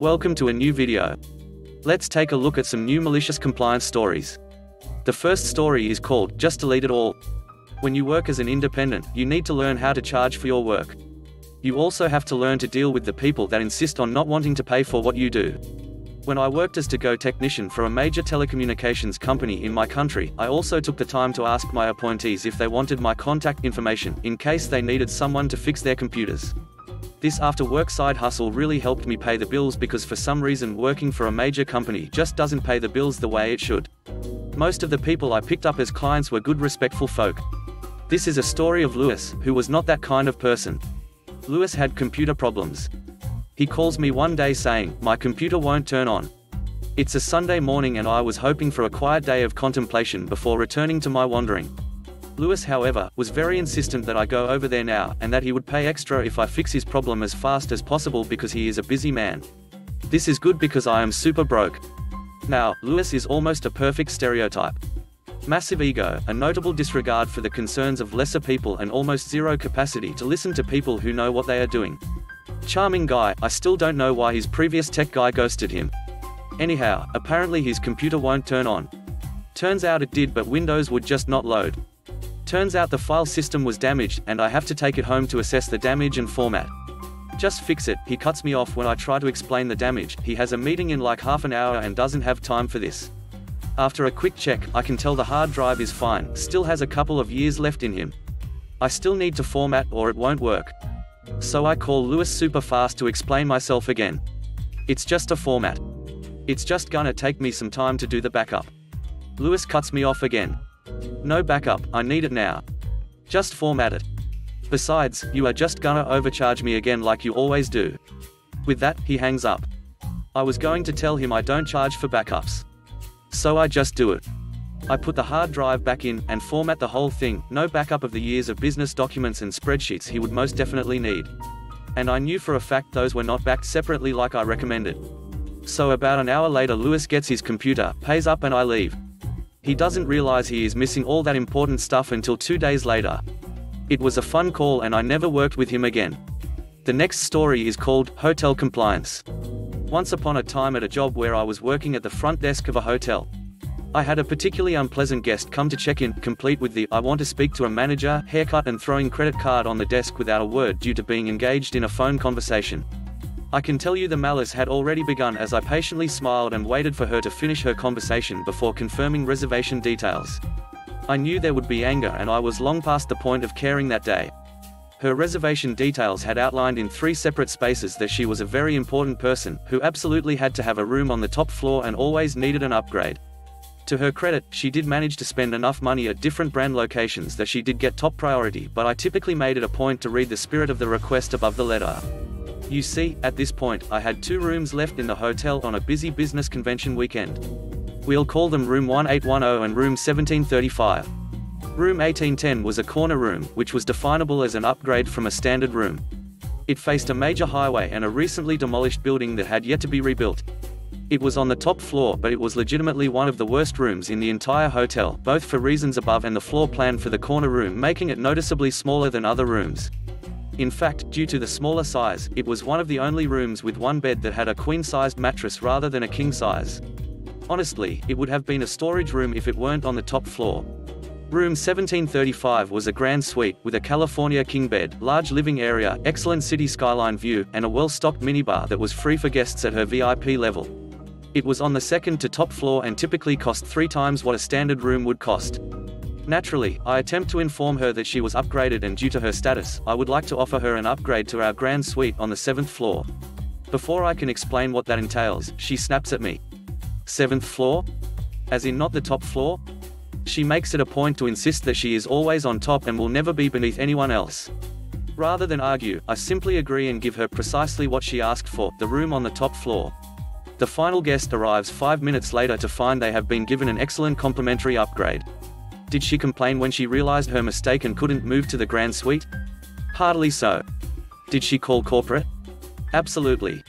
Welcome to a new video. Let's take a look at some new malicious compliance stories. The first story is called, Just Delete It All. When you work as an independent, you need to learn how to charge for your work. You also have to learn to deal with the people that insist on not wanting to pay for what you do. When I worked as to-go technician for a major telecommunications company in my country, I also took the time to ask my appointees if they wanted my contact information, in case they needed someone to fix their computers. This after-work side hustle really helped me pay the bills because for some reason working for a major company just doesn't pay the bills the way it should. Most of the people I picked up as clients were good, respectful folk. This is a story of Lewis, who was not that kind of person. Lewis had computer problems. He calls me one day saying, "My computer won't turn on." It's a Sunday morning and I was hoping for a quiet day of contemplation before returning to my wandering. Lewis, however, was very insistent that I go over there now, and that he would pay extra if I fix his problem as fast as possible because he is a busy man. This is good because I am super broke. Now, Lewis is almost a perfect stereotype. Massive ego, a notable disregard for the concerns of lesser people, and almost zero capacity to listen to people who know what they are doing. Charming guy, I still don't know why his previous tech guy ghosted him. Anyhow, apparently his computer won't turn on. Turns out it did, but Windows would just not load. Turns out the file system was damaged, and I have to take it home to assess the damage and format. Just fix it. He cuts me off when I try to explain the damage. He has a meeting in like half an hour and doesn't have time for this. After a quick check, I can tell the hard drive is fine, still has a couple of years left in him. I still need to format or it won't work. So I call Lewis super fast to explain myself again. It's just a format. It's just gonna take me some time to do the backup. Lewis cuts me off again. No backup, I need it now. Just format it. Besides, you are just gonna overcharge me again like you always do. With that, he hangs up. I was going to tell him I don't charge for backups. So I just do it. I put the hard drive back in, and format the whole thing, no backup of the years of business documents and spreadsheets he would most definitely need. And I knew for a fact those were not backed separately like I recommended. So about an hour later Lewis gets his computer, pays up, and I leave. He doesn't realize he is missing all that important stuff until 2 days later. It was a fun call and I never worked with him again. The next story is called, Hotel Compliance. Once upon a time at a job where I was working at the front desk of a hotel. I had a particularly unpleasant guest come to check in, complete with the "I want to speak to a manager" haircut and throwing credit card on the desk without a word due to being engaged in a phone conversation. I can tell you the malice had already begun as I patiently smiled and waited for her to finish her conversation before confirming reservation details. I knew there would be anger and I was long past the point of caring that day. Her reservation details had outlined in 3 separate spaces that she was a very important person, who absolutely had to have a room on the top floor and always needed an upgrade. To her credit, she did manage to spend enough money at different brand locations that she did get top priority, but I typically made it a point to read the spirit of the request above the letter. You see, at this point, I had 2 rooms left in the hotel on a busy business convention weekend. We'll call them Room 1810 and Room 1735. Room 1810 was a corner room, which was definable as an upgrade from a standard room. It faced a major highway and a recently demolished building that had yet to be rebuilt. It was on the top floor, but it was legitimately one of the worst rooms in the entire hotel, both for reasons above and the floor plan for the corner room making it noticeably smaller than other rooms. In fact, due to the smaller size, it was one of the only rooms with one bed that had a queen-sized mattress rather than a king-size. Honestly, it would have been a storage room if it weren't on the top floor. Room 1735 was a grand suite, with a California king bed, large living area, excellent city skyline view, and a well-stocked minibar that was free for guests at her VIP level. It was on the second to top floor and typically cost 3 times what a standard room would cost. Naturally, I attempt to inform her that she was upgraded and due to her status, I would like to offer her an upgrade to our grand suite on the 7th floor. Before I can explain what that entails, she snaps at me. 7th floor? As in not the top floor? She makes it a point to insist that she is always on top and will never be beneath anyone else. Rather than argue, I simply agree and give her precisely what she asked for, the room on the top floor. The final guest arrives 5 minutes later to find they have been given an excellent complimentary upgrade. Did she complain when she realized her mistake and couldn't move to the grand suite? Hardly so. Did she call corporate? Absolutely.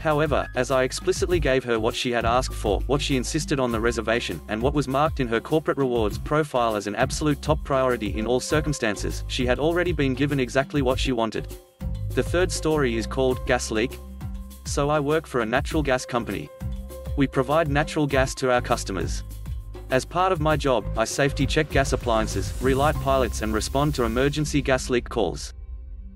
However, as I explicitly gave her what she had asked for, what she insisted on the reservation, and what was marked in her corporate rewards profile as an absolute top priority in all circumstances, she had already been given exactly what she wanted. The third story is called, Gas Leak. So I work for a natural gas company. We provide natural gas to our customers. As part of my job, I safety check gas appliances, relight pilots and respond to emergency gas leak calls.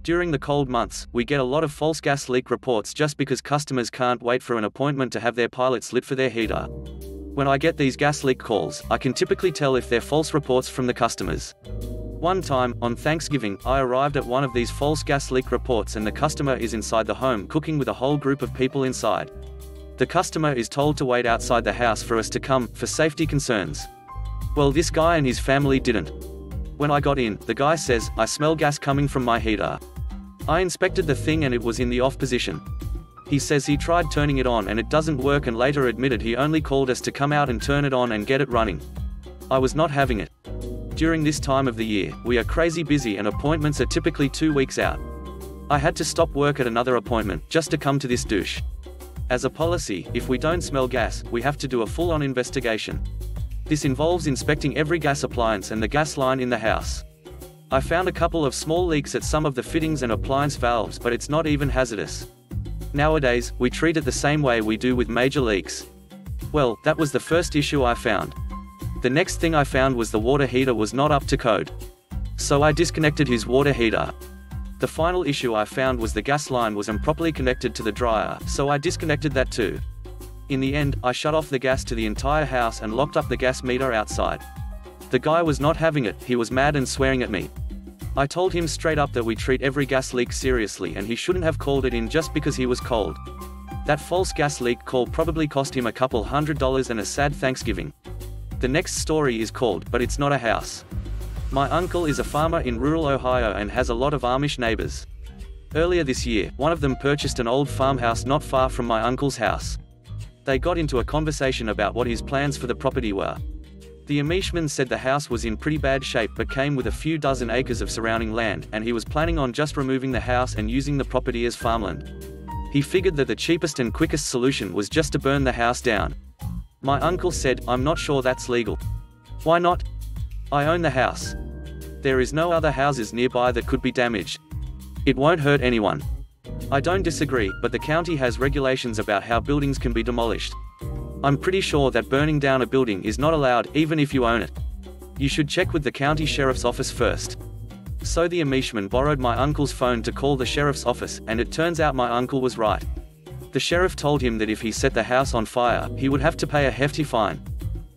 During the cold months, we get a lot of false gas leak reports just because customers can't wait for an appointment to have their pilots lit for their heater. When I get these gas leak calls, I can typically tell if they're false reports from the customers. One time, on Thanksgiving, I arrived at one of these false gas leak reports and the customer is inside the home cooking with a whole group of people inside. The customer is told to wait outside the house for us to come, for safety concerns. Well, this guy and his family didn't. When I got in, the guy says, "I smell gas coming from my heater." I inspected the thing and it was in the off position. He says he tried turning it on and it doesn't work and later admitted he only called us to come out and turn it on and get it running. I was not having it. During this time of the year, we are crazy busy and appointments are typically 2 weeks out. I had to stop work at another appointment, just to come to this douche. As a policy, if we don't smell gas, we have to do a full-on investigation. This involves inspecting every gas appliance and the gas line in the house. I found a couple of small leaks at some of the fittings and appliance valves, but it's not even hazardous. Nowadays, we treat it the same way we do with major leaks. Well, that was the first issue I found. The next thing I found was the water heater was not up to code. So I disconnected his water heater. The final issue I found was the gas line was improperly connected to the dryer, so I disconnected that too. In the end, I shut off the gas to the entire house and locked up the gas meter outside. The guy was not having it, he was mad and swearing at me. I told him straight up that we treat every gas leak seriously and he shouldn't have called it in just because he was cold. That false gas leak call probably cost him a couple $100 and a sad Thanksgiving. The next story is called, But It's Not a House. My uncle is a farmer in rural Ohio and has a lot of Amish neighbors. Earlier this year, one of them purchased an old farmhouse not far from my uncle's house. They got into a conversation about what his plans for the property were. The Amishman said the house was in pretty bad shape but came with a few dozen acres of surrounding land, and he was planning on just removing the house and using the property as farmland. He figured that the cheapest and quickest solution was just to burn the house down. My uncle said, "I'm not sure that's legal." "Why not?" "I own the house. There is no other houses nearby that could be damaged. It won't hurt anyone." "I don't disagree, but the county has regulations about how buildings can be demolished. I'm pretty sure that burning down a building is not allowed, even if you own it. You should check with the county sheriff's office first." So the Amishman borrowed my uncle's phone to call the sheriff's office, and it turns out my uncle was right. The sheriff told him that if he set the house on fire, he would have to pay a hefty fine.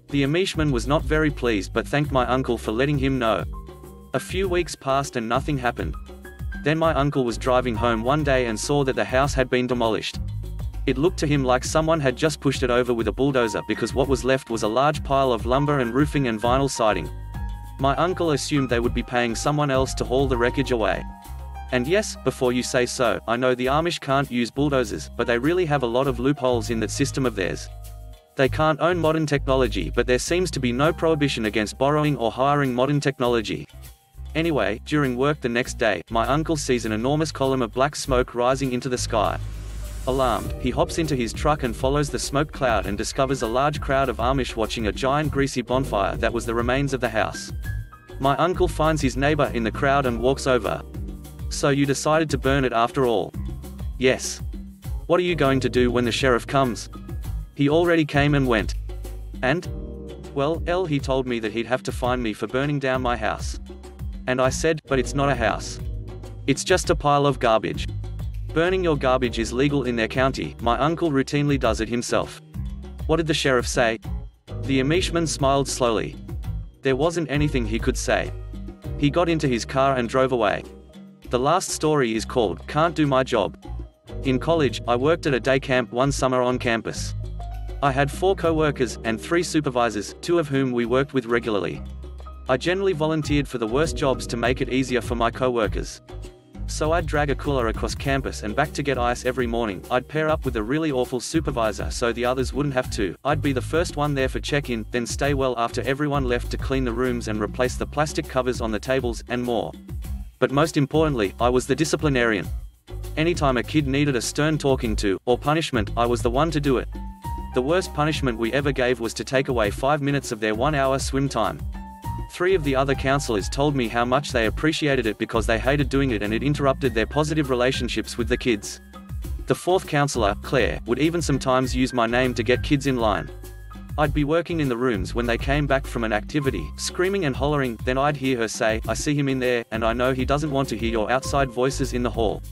The Amishman was not very pleased but thanked my uncle for letting him know. A few weeks passed and nothing happened. Then my uncle was driving home one day and saw that the house had been demolished. It looked to him like someone had just pushed it over with a bulldozer because what was left was a large pile of lumber and roofing and vinyl siding. My uncle assumed they would be paying someone else to haul the wreckage away. And yes, before you say so, I know the Amish can't use bulldozers, but they really have a lot of loopholes in that system of theirs. They can't own modern technology, but there seems to be no prohibition against borrowing or hiring modern technology. Anyway, during work the next day, my uncle sees an enormous column of black smoke rising into the sky. Alarmed, he hops into his truck and follows the smoke cloud and discovers a large crowd of Amish watching a giant greasy bonfire that was the remains of the house. My uncle finds his neighbor in the crowd and walks over. "So you decided to burn it after all?" "Yes." "What are you going to do when the sheriff comes?" "He already came and went." "And?" "Well, he told me that he'd have to fine me for burning down my house." And I said, "But it's not a house. It's just a pile of garbage." Burning your garbage is legal in their county. My uncle routinely does it himself. "What did the sheriff say?" The Amishman smiled slowly. There wasn't anything he could say. He got into his car and drove away. The last story is called, Can't Do My Job. In college, I worked at a day camp one summer on campus. I had 4 co-workers, and 3 supervisors, 2 of whom we worked with regularly. I generally volunteered for the worst jobs to make it easier for my co-workers. So I'd drag a cooler across campus and back to get ice every morning. I'd pair up with a really awful supervisor so the others wouldn't have to. I'd be the first one there for check-in, then stay well after everyone left to clean the rooms and replace the plastic covers on the tables, and more. But most importantly, I was the disciplinarian. Anytime a kid needed a stern talking to, or punishment, I was the one to do it. The worst punishment we ever gave was to take away 5 minutes of their 1-hour swim time. 3 of the other counselors told me how much they appreciated it because they hated doing it and it interrupted their positive relationships with the kids. The fourth counselor, Claire, would even sometimes use my name to get kids in line. I'd be working in the rooms when they came back from an activity, screaming and hollering, then I'd hear her say, "I see him in there, and I know he doesn't want to hear your outside voices in the hall."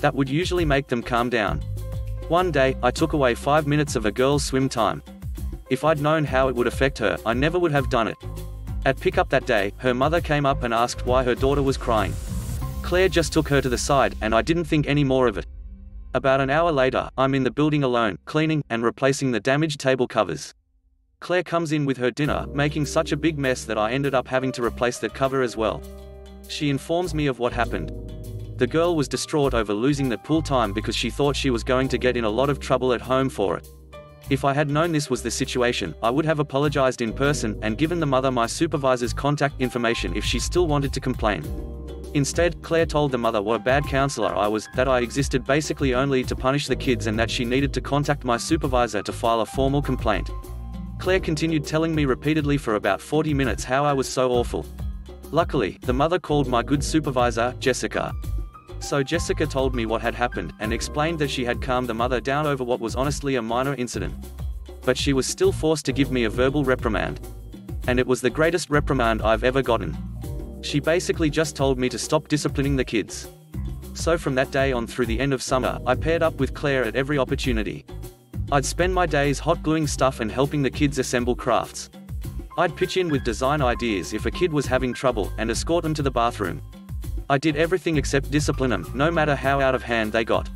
That would usually make them calm down. One day, I took away 5 minutes of a girl's swim time. If I'd known how it would affect her, I never would have done it. At pickup that day, her mother came up and asked why her daughter was crying. Claire just took her to the side, and I didn't think any more of it. About an hour later, I'm in the building alone, cleaning, and replacing the damaged table covers. Claire comes in with her dinner, making such a big mess that I ended up having to replace that cover as well. She informs me of what happened. The girl was distraught over losing the pool time because she thought she was going to get in a lot of trouble at home for it. If I had known this was the situation, I would have apologized in person and given the mother my supervisor's contact information if she still wanted to complain. Instead, Claire told the mother what a bad counselor I was, that I existed basically only to punish the kids and that she needed to contact my supervisor to file a formal complaint. Claire continued telling me repeatedly for about 40 minutes how I was so awful. Luckily, the mother called my good supervisor, Jessica. So Jessica told me what had happened, and explained that she had calmed the mother down over what was honestly a minor incident. But she was still forced to give me a verbal reprimand. And it was the greatest reprimand I've ever gotten. She basically just told me to stop disciplining the kids. So from that day on through the end of summer, I paired up with Claire at every opportunity. I'd spend my days hot gluing stuff and helping the kids assemble crafts. I'd pitch in with design ideas if a kid was having trouble, and escort them to the bathroom. I did everything except discipline them, no matter how out of hand they got.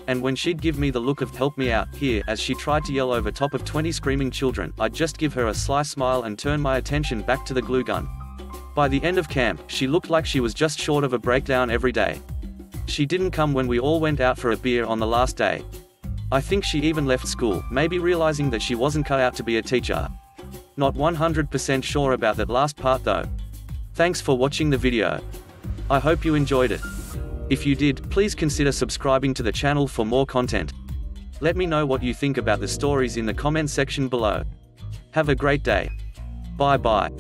And when she'd give me the look of "help me out, here," as she tried to yell over top of 20 screaming children, I'd just give her a sly smile and turn my attention back to the glue gun. By the end of camp, she looked like she was just short of a breakdown every day. She didn't come when we all went out for a beer on the last day. I think she even left school, maybe realizing that she wasn't cut out to be a teacher. Not 100% sure about that last part though. Thanks for watching the video. I hope you enjoyed it. If you did, please consider subscribing to the channel for more content. Let me know what you think about the stories in the comment section below. Have a great day. Bye bye.